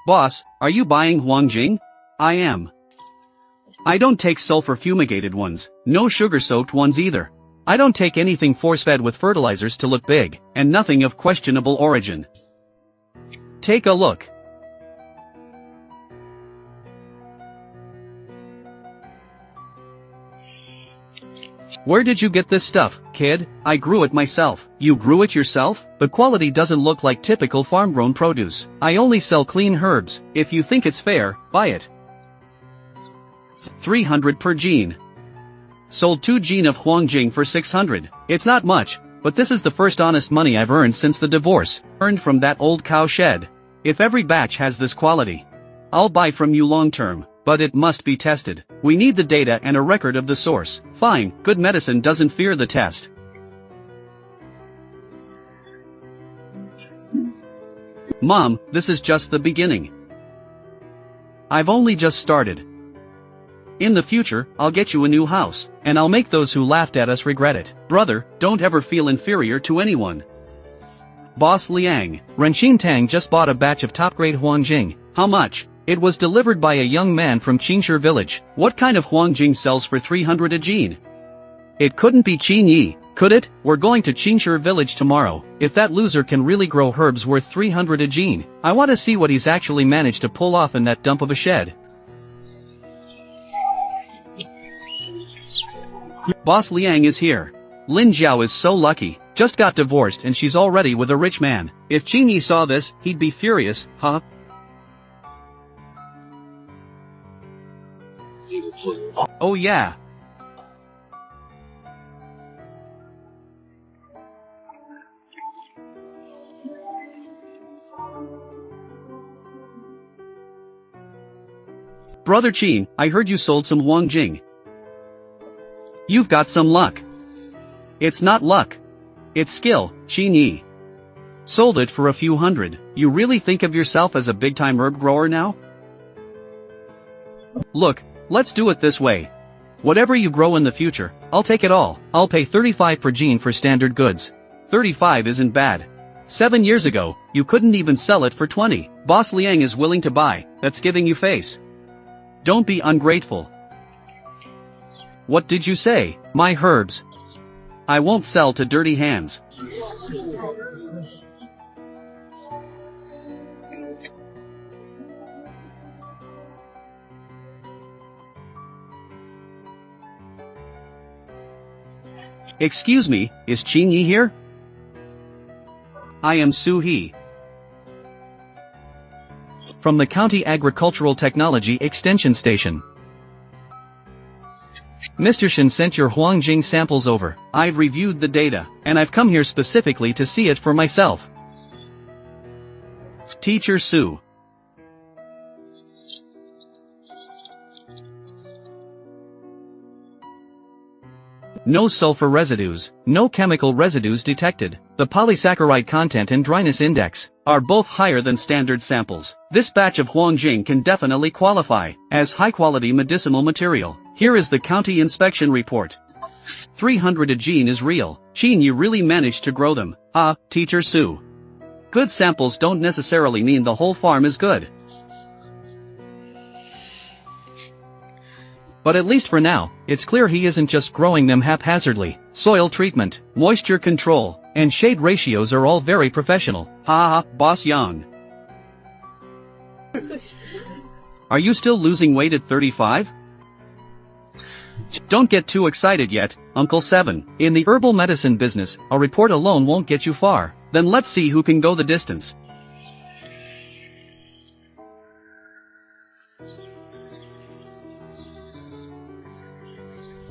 Boss, are you buying Huangjing? I am. I don't take sulfur-fumigated ones, no sugar-soaked ones either. I don't take anything force-fed with fertilizers to look big, and nothing of questionable origin. Take a look. Where did you get this stuff, kid? I grew it myself. You grew it yourself? The quality doesn't look like typical farm-grown produce. I only sell clean herbs. If you think it's fair, buy it. 300 per gene. Sold 2 gene of Huangjing for 600. It's not much, but this is the first honest money I've earned since the divorce, earned from that old cow shed. If every batch has this quality, I'll buy from you long term. But it must be tested. We need the data and a record of the source. Fine, good medicine doesn't fear the test. Mom, this is just the beginning. I've only just started. In the future, I'll get you a new house, and I'll make those who laughed at us regret it. Brother, don't ever feel inferior to anyone. Boss Liang, Renxin Tang just bought a batch of top-grade Huangjing. How much? It was delivered by a young man from Qingshi village. What kind of Huangjing sells for 300 a gene? It couldn't be Qingyi, could it? We're going to Qingshi village tomorrow. If that loser can really grow herbs worth 300 a gene, I want to see what he's actually managed to pull off in that dump of a shed. Boss Liang is here. Lin Jiao is so lucky. Just got divorced and she's already with a rich man. If Qingyi saw this, he'd be furious, huh? Oh yeah. Brother Qin, I heard you sold some Huangjing. You've got some luck. It's not luck. It's skill, Qinyi. Sold it for a few hundred. You really think of yourself as a big-time herb grower now? Look, let's do it this way. Whatever you grow in the future, I'll take it all. I'll pay 35 per gene for standard goods. 35 isn't bad. 7 years ago, you couldn't even sell it for 20. Boss Liang is willing to buy, that's giving you face. Don't be ungrateful. What did you say? My herbs. I won't sell to dirty hands. Excuse me, is Qingyi here? I am Su He. From the County Agricultural Technology Extension Station. Mr. Shen sent your Huangjing samples over. I've reviewed the data, and I've come here specifically to see it for myself. Teacher Su. No sulfur residues, no chemical residues detected. The polysaccharide content and dryness index are both higher than standard samples. This batch of Huangjing can definitely qualify as high-quality medicinal material. Here is the county inspection report. 300 a gene is real. Qin, you really managed to grow them. Ah, Teacher Su. Good samples don't necessarily mean the whole farm is good. But at least for now, it's clear he isn't just growing them haphazardly. Soil treatment, moisture control, and shade ratios are all very professional. Ha ha, Boss Yang. Are you still losing weight at 35? Don't get too excited yet, Uncle 7. In the herbal medicine business, a report alone won't get you far. Then let's see who can go the distance.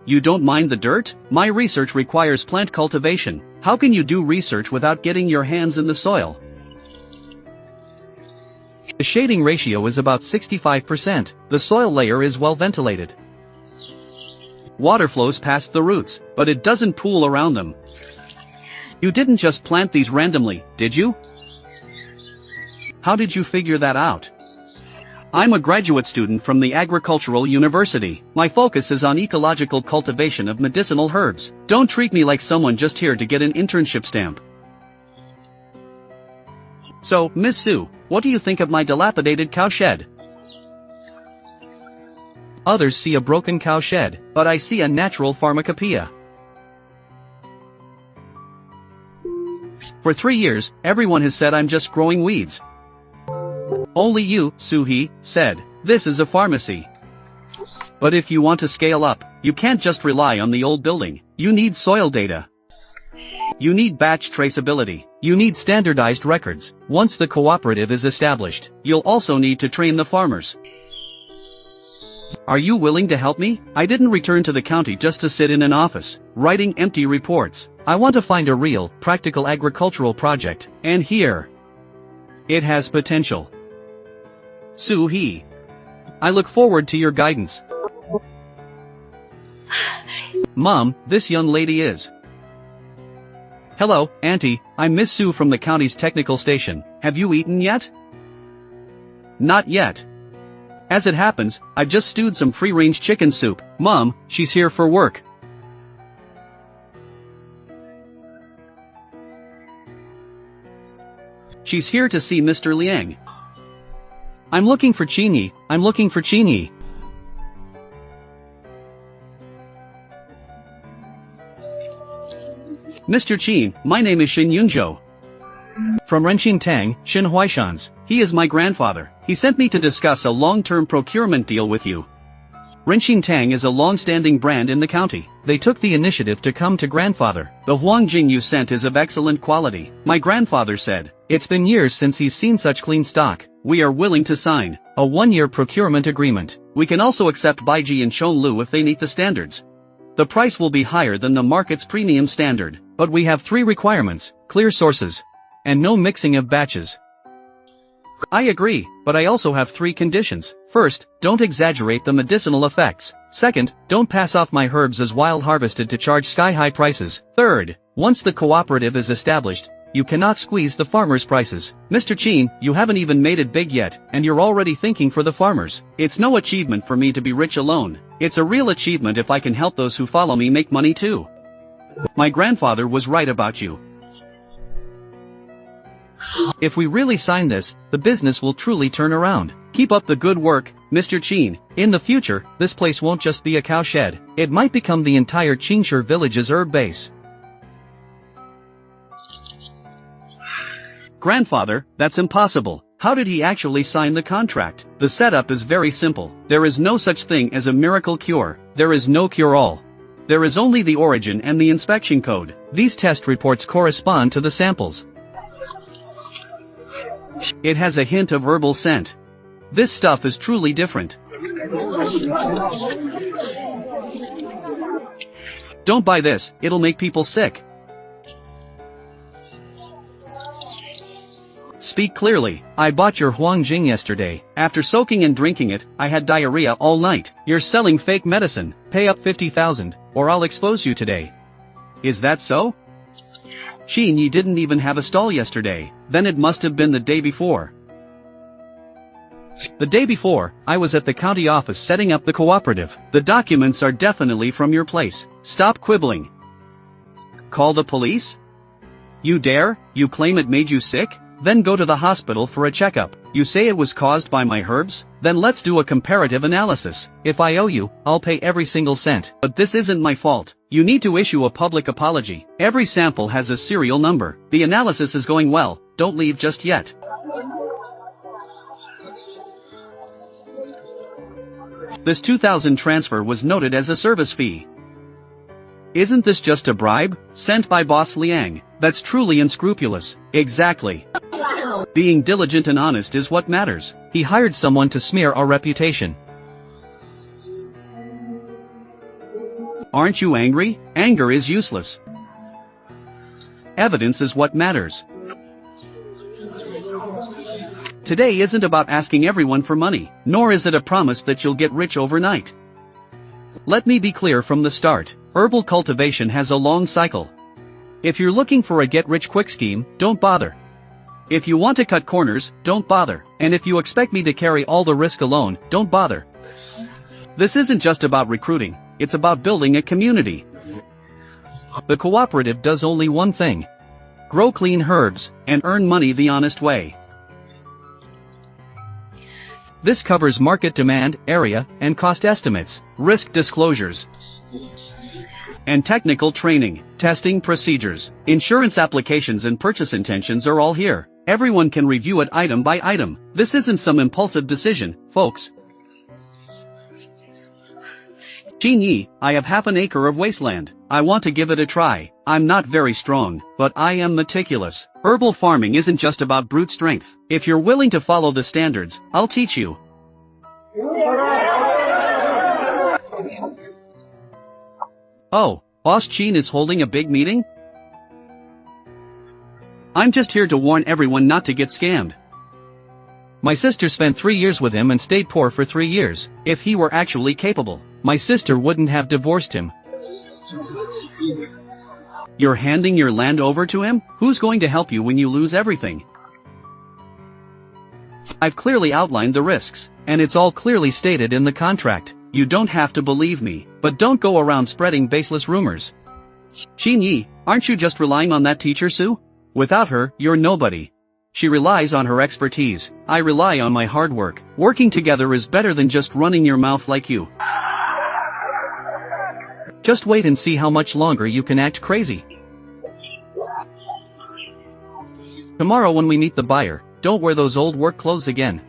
You don't mind the dirt? My research requires plant cultivation. How can you do research without getting your hands in the soil? The shading ratio is about 65%. The soil layer is well ventilated. Water flows past the roots, but it doesn't pool around them. You didn't just plant these randomly, did you? How did you figure that out? I'm a graduate student from the Agricultural University. My focus is on ecological cultivation of medicinal herbs. Don't treat me like someone just here to get an internship stamp. So, Miss Sue, what do you think of my dilapidated cowshed? Others see a broken cowshed, but I see a natural pharmacopoeia. For 3 years, everyone has said I'm just growing weeds. Only you, Sue, said, this is a pharmacy. But if you want to scale up, you can't just rely on the old building. You need soil data. You need batch traceability. You need standardized records. Once the cooperative is established, you'll also need to train the farmers. Are you willing to help me? I didn't return to the county just to sit in an office, writing empty reports. I want to find a real, practical agricultural project, and here, it has potential. Sue, I look forward to your guidance. Mom, this young lady is. Hello, Auntie, I'm Miss Sue from the county's technical station. Have you eaten yet? Not yet. As it happens, I've just stewed some free-range chicken soup. Mom, she's here for work. She's here to see Mr. Liang. I'm looking for Chinyi. Mr. Qin, my name is Xin Yunzhou. From Renqing Tang, Xin Huaishans. He is my grandfather. He sent me to discuss a long-term procurement deal with you. Renqing Tang is a long-standing brand in the county. They took the initiative to come to grandfather. The Huangjing you sent is of excellent quality. My grandfather said, it's been years since he's seen such clean stock. We are willing to sign a 1-year procurement agreement. We can also accept Baiji and Shonlu if they meet the standards. The price will be higher than the market's premium standard, but we have 3 requirements: clear sources, and no mixing of batches. I agree, but I also have 3 conditions. First, don't exaggerate the medicinal effects. Second, don't pass off my herbs as wild harvested to charge sky-high prices. Third, once the cooperative is established, you cannot squeeze the farmers' prices. Mr. Qin, you haven't even made it big yet, and you're already thinking for the farmers. It's no achievement for me to be rich alone. It's a real achievement if I can help those who follow me make money too. My grandfather was right about you. If we really sign this, the business will truly turn around. Keep up the good work, Mr. Qin. In the future, this place won't just be a cowshed. It might become the entire Qingshi village's herb base. Grandfather, that's impossible. How did he actually sign the contract? The setup is very simple. There is no such thing as a miracle cure. There is no cure-all. There is only the origin and the inspection code. These test reports correspond to the samples. It has a hint of herbal scent. This stuff is truly different. Don't buy this, it'll make people sick. Speak clearly. I bought your Huangjing yesterday. After soaking and drinking it, I had diarrhea all night. You're selling fake medicine. Pay up 50,000, or I'll expose you today. Is that so? Qin, you didn't even have a stall yesterday. Then it must have been the day before. The day before, I was at the county office setting up the cooperative. The documents are definitely from your place. Stop quibbling. Call the police? You dare? You claim it made you sick? Then go to the hospital for a checkup. You say it was caused by my herbs? Then let's do a comparative analysis. If I owe you, I'll pay every single cent. But this isn't my fault. You need to issue a public apology. Every sample has a serial number. The analysis is going well. Don't leave just yet. This 2,000 transfer was noted as a service fee. Isn't this just a bribe? Sent by Boss Liang. That's truly unscrupulous. Exactly. Being diligent and honest is what matters. He hired someone to smear our reputation. Aren't you angry? Anger is useless. Evidence is what matters. Today isn't about asking everyone for money, nor is it a promise that you'll get rich overnight. Let me be clear from the start. Herbal cultivation has a long cycle. If you're looking for a get-rich-quick scheme, don't bother. If you want to cut corners, don't bother. And if you expect me to carry all the risk alone, don't bother. This isn't just about recruiting, it's about building a community. The cooperative does only one thing. grow clean herbs, and earn money the honest way. This covers market demand, area, and cost estimates, risk disclosures, and technical training, testing procedures, insurance applications and purchase intentions are all here. Everyone can review it item by item. This isn't some impulsive decision, folks. Yi, I have half an acre of wasteland. I want to give it a try. I'm not very strong, but I am meticulous. Herbal farming isn't just about brute strength. If you're willing to follow the standards, I'll teach you. Oh, Boss Chin is holding a big meeting? I'm just here to warn everyone not to get scammed. My sister spent 3 years with him and stayed poor for 3 years. If he were actually capable, my sister wouldn't have divorced him. You're handing your land over to him? Who's going to help you when you lose everything? I've clearly outlined the risks, and it's all clearly stated in the contract. You don't have to believe me, but don't go around spreading baseless rumors. Yi, aren't you just relying on that teacher Sue? Without her, you're nobody. She relies on her expertise. I rely on my hard work. Working together is better than just running your mouth like you. Just wait and see how much longer you can act crazy. Tomorrow when we meet the buyer, don't wear those old work clothes again.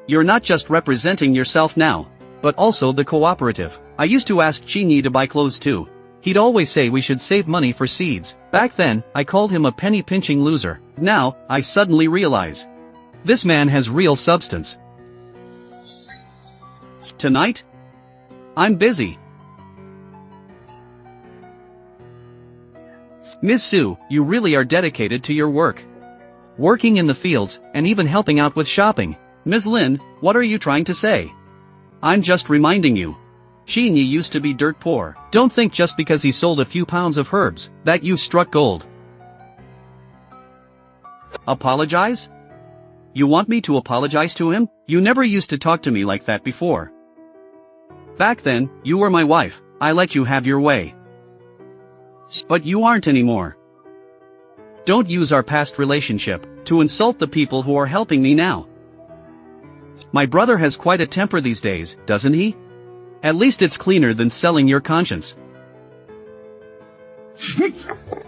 You're not just representing yourself now, but also the cooperative. I used to ask Yi to buy clothes too. He'd always say we should save money for seeds. Back then, I called him a penny-pinching loser. Now, I suddenly realize. This man has real substance. Tonight? I'm busy. Miss Sue, you really are dedicated to your work. Working in the fields, and even helping out with shopping. Ms. Lin, what are you trying to say? I'm just reminding you. Yi used to be dirt poor. Don't think just because he sold a few pounds of herbs, that you struck gold. Apologize? You want me to apologize to him? You never used to talk to me like that before. Back then, you were my wife. I let you have your way. But you aren't anymore. Don't use our past relationship to insult the people who are helping me now. My brother has quite a temper these days, doesn't he? At least it's cleaner than selling your conscience.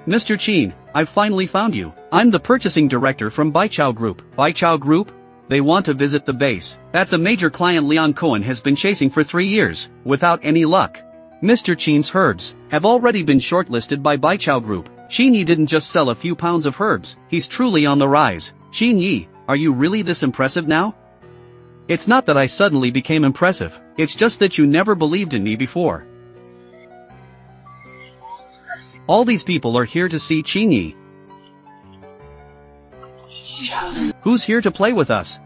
Mr. Chin, I've finally found you. I'm the purchasing director from Baichao Group. Baichao Group? They want to visit the base. That's a major client Leon Cohen has been chasing for 3 years, without any luck. Mr. Chin's herbs have already been shortlisted by Baichao Group. Yi didn't just sell a few pounds of herbs, he's truly on the rise. Yi, are you really this impressive now? It's not that I suddenly became impressive, it's just that you never believed in me before. All these people are here to see Yi. Who's here to play with us?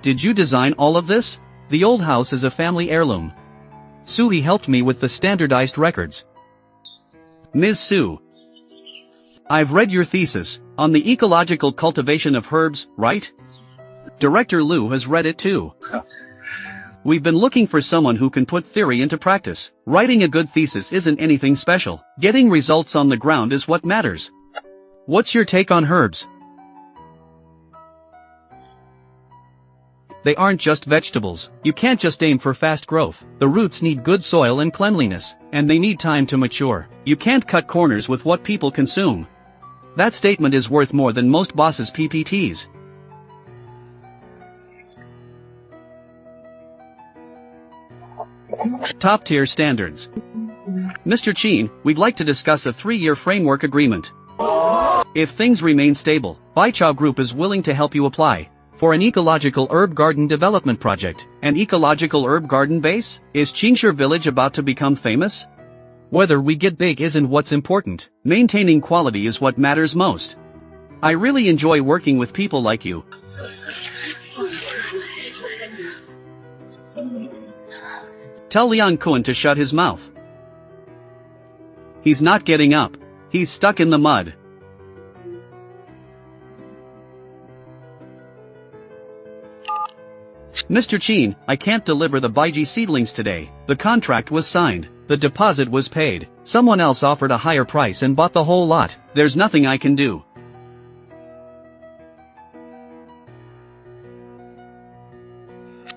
Did you design all of this? The old house is a family heirloom. Sui helped me with the standardized records. Ms. Sue. I've read your thesis, on the ecological cultivation of herbs, right? Director Liu has read it too. We've been looking for someone who can put theory into practice. Writing a good thesis isn't anything special. Getting results on the ground is what matters. What's your take on herbs? They aren't just vegetables. You can't just aim for fast growth. The roots need good soil and cleanliness, and they need time to mature. You can't cut corners with what people consume. That statement is worth more than most bosses' PPTs. Top-tier standards. Mr. Chin, we'd like to discuss a 3-year framework agreement. If things remain stable, Baichao Group is willing to help you apply for an ecological herb garden development project. An ecological herb garden base? Is Qingshi village about to become famous? Whether we get big isn't what's important. Maintaining quality is what matters most. I really enjoy working with people like you. Tell Liang Kun to shut his mouth. He's not getting up. He's stuck in the mud. Mr. Chin, I can't deliver the Baiji seedlings today. The contract was signed. The deposit was paid. Someone else offered a higher price and bought the whole lot. There's nothing I can do.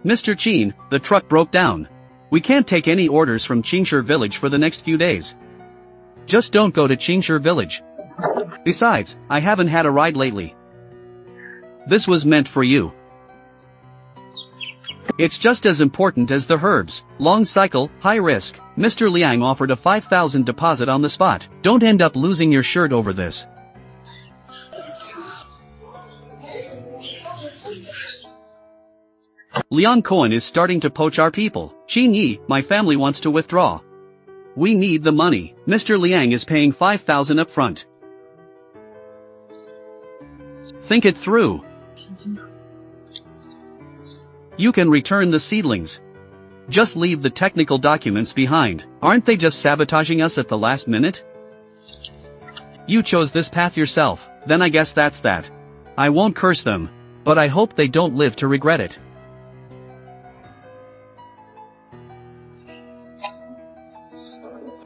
Mr. Chin, the truck broke down. We can't take any orders from Qingshi village for the next few days. Just don't go to Qingshi village. Besides, I haven't had a ride lately. This was meant for you. It's just as important as the herbs. Long cycle, high risk. Mr. Liang offered a 5,000 deposit on the spot. Don't end up losing your shirt over this. Liang Cohen is starting to poach our people. Qin Yi, my family wants to withdraw. We need the money. Mr. Liang is paying 5,000 up front. Think it through. You can return the seedlings. Just leave the technical documents behind. Aren't they just sabotaging us at the last minute? You chose this path yourself, then I guess that's that. I won't curse them, but I hope they don't live to regret it.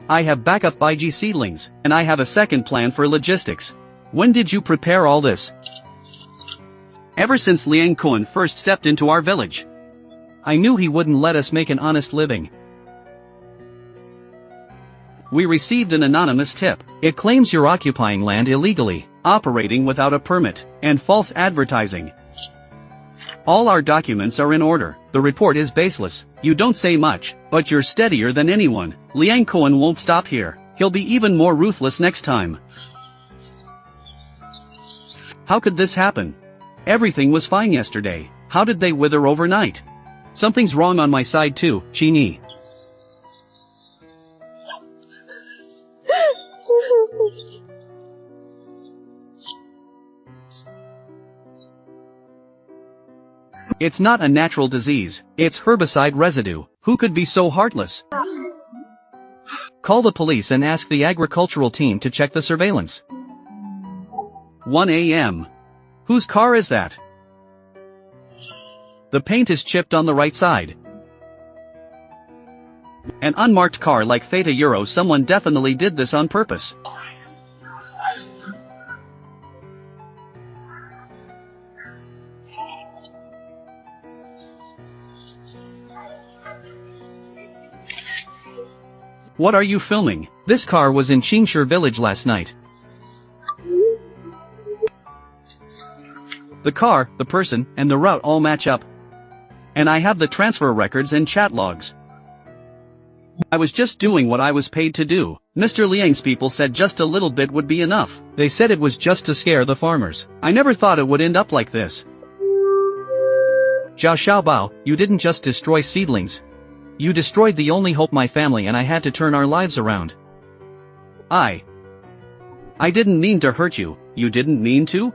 I have backup Baiji seedlings, and I have a second plan for logistics. When did you prepare all this? Ever since Liang Cohen first stepped into our village. I knew he wouldn't let us make an honest living. We received an anonymous tip. It claims you're occupying land illegally, operating without a permit, and false advertising. All our documents are in order. The report is baseless. You don't say much, but you're steadier than anyone. Liang Cohen won't stop here. He'll be even more ruthless next time. How could this happen? Everything was fine yesterday. How did they wither overnight? Something's wrong on my side too, Qin Yi. It's not a natural disease, it's herbicide residue. Who could be so heartless? Call the police and ask the agricultural team to check the surveillance. 1 a.m. Whose car is that? The paint is chipped on the right side. An unmarked car like Theta Euro. Someone definitely did this on purpose. What are you filming? This car was in Qingshi village last night. The car, the person, and the route all match up. And I have the transfer records and chat logs. I was just doing what I was paid to do. Mr. Liang's people said just a little bit would be enough. They said it was just to scare the farmers. I never thought it would end up like this. Zhao Xiaobao, you didn't just destroy seedlings. You destroyed the only hope my family and I had to turn our lives around. I didn't mean to hurt you. You didn't mean to?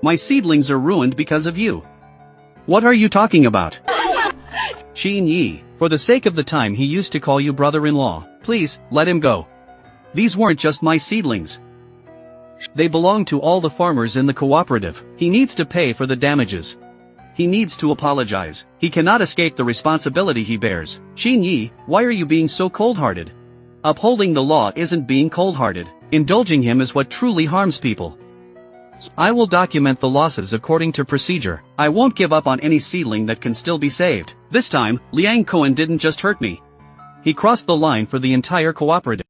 My seedlings are ruined because of you. What are you talking about? Qin Yi, for the sake of the time he used to call you brother-in-law, please, let him go. These weren't just my seedlings. They belong to all the farmers in the cooperative. He needs to pay for the damages. He needs to apologize. He cannot escape the responsibility he bears. Qin Yi, why are you being so cold-hearted? Upholding the law isn't being cold-hearted. Indulging him is what truly harms people. I will document the losses according to procedure. I won't give up on any seedling that can still be saved. This time, Liang Cohen didn't just hurt me. He crossed the line for the entire cooperative.